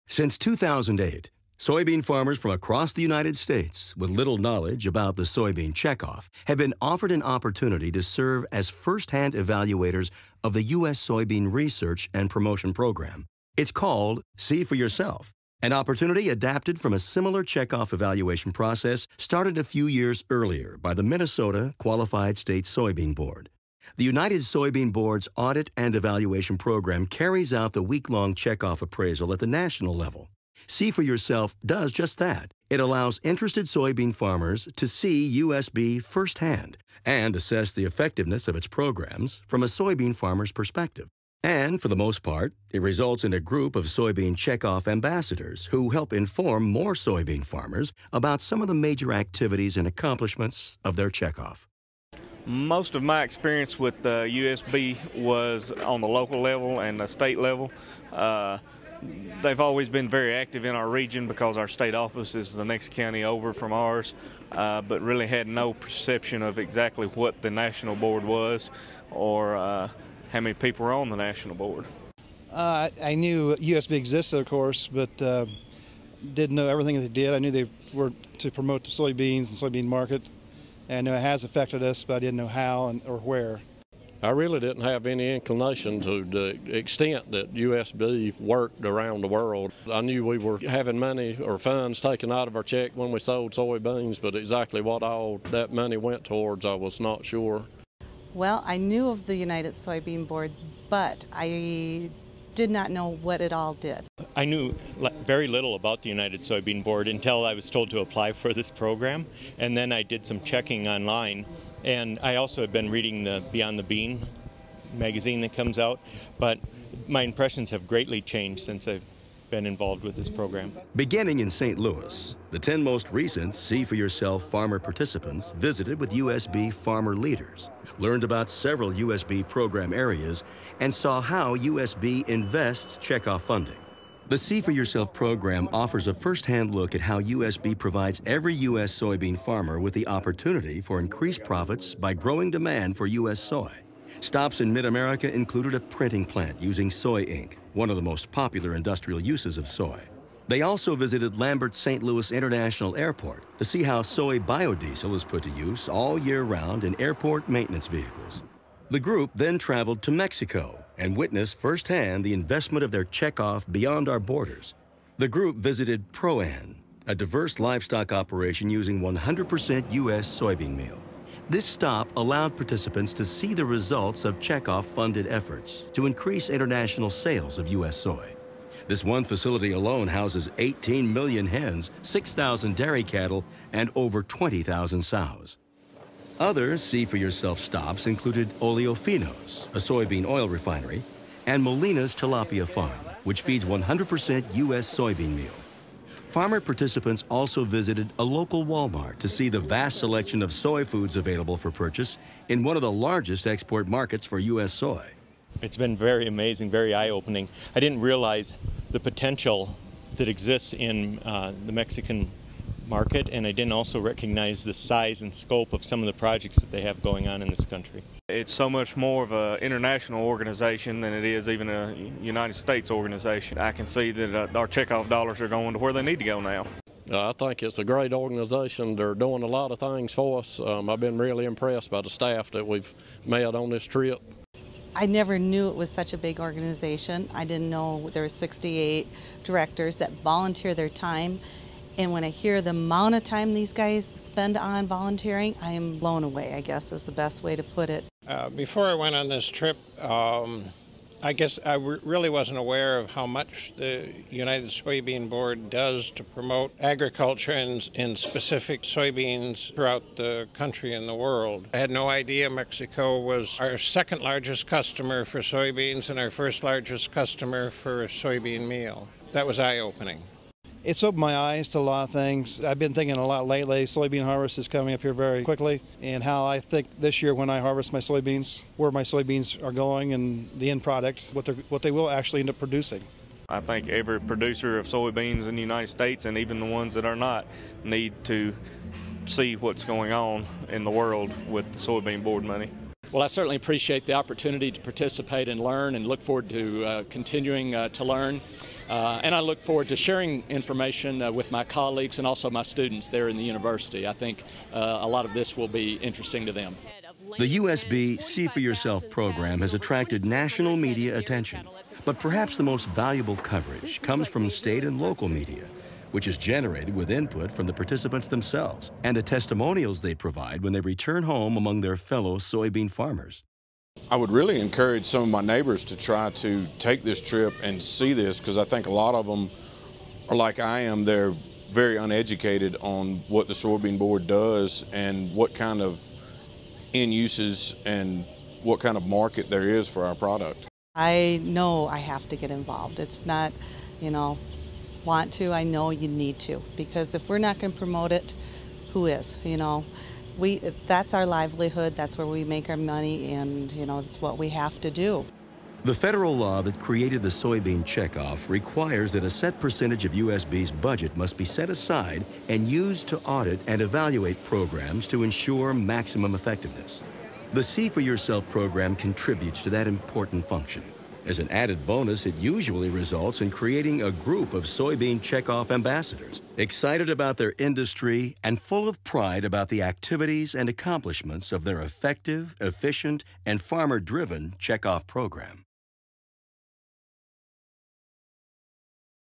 Since 2008, soybean farmers from across the United States with little knowledge about the soybean checkoff have been offered an opportunity to serve as first-hand evaluators of the U.S. Soybean Research and Promotion Program. It's called See for Yourself, an opportunity adapted from a similar checkoff evaluation process started a few years earlier by the Minnesota Qualified State Soybean Board. The United Soybean Board's audit and evaluation program carries out the week-long checkoff appraisal at the national level. See for Yourself does just that. It allows interested soybean farmers to see USB firsthand and assess the effectiveness of its programs from a soybean farmer's perspective. And for the most part, it results in a group of soybean checkoff ambassadors who help inform more soybean farmers about some of the major activities and accomplishments of their checkoff. Most of my experience with USB was on the local level and the state level. They've always been very active in our region because our state office is the next county over from ours, but really had no perception of exactly what the national board was or how many people were on the national board. I knew USB existed, of course, but didn't know everything that they did. I knew they were to promote the soybeans and soybean market. And it has affected us, but I didn't know how or where. I really didn't have any inclination to the extent that USB worked around the world. I knew we were having money or funds taken out of our check when we sold soybeans, but exactly what all that money went towards, I was not sure. Well, I knew of the United Soybean Board, but I did not know what it all did. I knew very little about the United Soybean Board until I was told to apply for this program, and then I did some checking online. And I also have been reading the Beyond the Bean magazine that comes out, but my impressions have greatly changed since I've been involved with this program. Beginning in St. Louis, the 10 most recent See for Yourself farmer participants visited with USB farmer leaders, learned about several USB program areas, and saw how USB invests checkoff funding. The See for Yourself program offers a first-hand look at how USB provides every U.S. soybean farmer with the opportunity for increased profits by growing demand for U.S. soy. Stops in mid-America included a printing plant using soy ink, one of the most popular industrial uses of soy. They also visited Lambert St. Louis International Airport to see how soy biodiesel is put to use all year round in airport maintenance vehicles. The group then traveled to Mexico and witnessed firsthand the investment of their checkoff beyond our borders. The group visited ProAn, a diverse livestock operation using 100% U.S. soybean meal. This stop allowed participants to see the results of checkoff-funded efforts to increase international sales of U.S. soy. This one facility alone houses 18 million hens, 6,000 dairy cattle, and over 20,000 sows. Other See for Yourself stops included Oleofinos, a soybean oil refinery, and Molina's Tilapia Farm, which feeds 100% U.S. soybean meal. Farmer participants also visited a local Walmart to see the vast selection of soy foods available for purchase in one of the largest export markets for U.S. soy. It's been very amazing, very eye-opening. I didn't realize the potential that exists in the Mexican market, and I didn't also recognize the size and scope of some of the projects that they have going on in this country. It's so much more of an international organization than it is even a United States organization. I can see that our checkoff dollars are going to where they need to go now. I think it's a great organization. They're doing a lot of things for us. I've been really impressed by the staff that we've met on this trip. I never knew it was such a big organization. I didn't know there were 68 directors that volunteer their time. And when I hear the amount of time these guys spend on volunteering, I am blown away, I guess is the best way to put it. Before I went on this trip, I guess I really wasn't aware of how much the United Soybean Board does to promote agriculture and specific soybeans throughout the country and the world. I had no idea Mexico was our second largest customer for soybeans and our first largest customer for soybean meal. That was eye-opening. It's opened my eyes to a lot of things. I've been thinking a lot lately. Soybean harvest is coming up here very quickly, and how I think this year when I harvest my soybeans, where my soybeans are going and the end product, what they will actually end up producing. I think every producer of soybeans in the United States, and even the ones that are not, need to see what's going on in the world with the soybean board money. Well, I certainly appreciate the opportunity to participate and learn, and look forward to continuing to learn. And I look forward to sharing information with my colleagues and also my students there in the university. I think a lot of this will be interesting to them. The USB See for Yourself program has attracted national media attention, but perhaps the most valuable coverage comes from state and local media, which is generated with input from the participants themselves and the testimonials they provide when they return home among their fellow soybean farmers. I would really encourage some of my neighbors to try to take this trip and see this, because I think a lot of them are like I am. They're very uneducated on what the soybean board does and what kind of end uses and what kind of market there is for our product. I know I have to get involved. It's not, you know, want to, I know you need to, because if we're not going to promote it, who is, you know? That's our livelihood, that's where we make our money, and, you know, it's what we have to do. The federal law that created the soybean checkoff requires that a set percentage of USB's budget must be set aside and used to audit and evaluate programs to ensure maximum effectiveness. The See for Yourself program contributes to that important function. As an added bonus, it usually results in creating a group of soybean checkoff ambassadors, excited about their industry and full of pride about the activities and accomplishments of their effective, efficient, and farmer-driven checkoff program.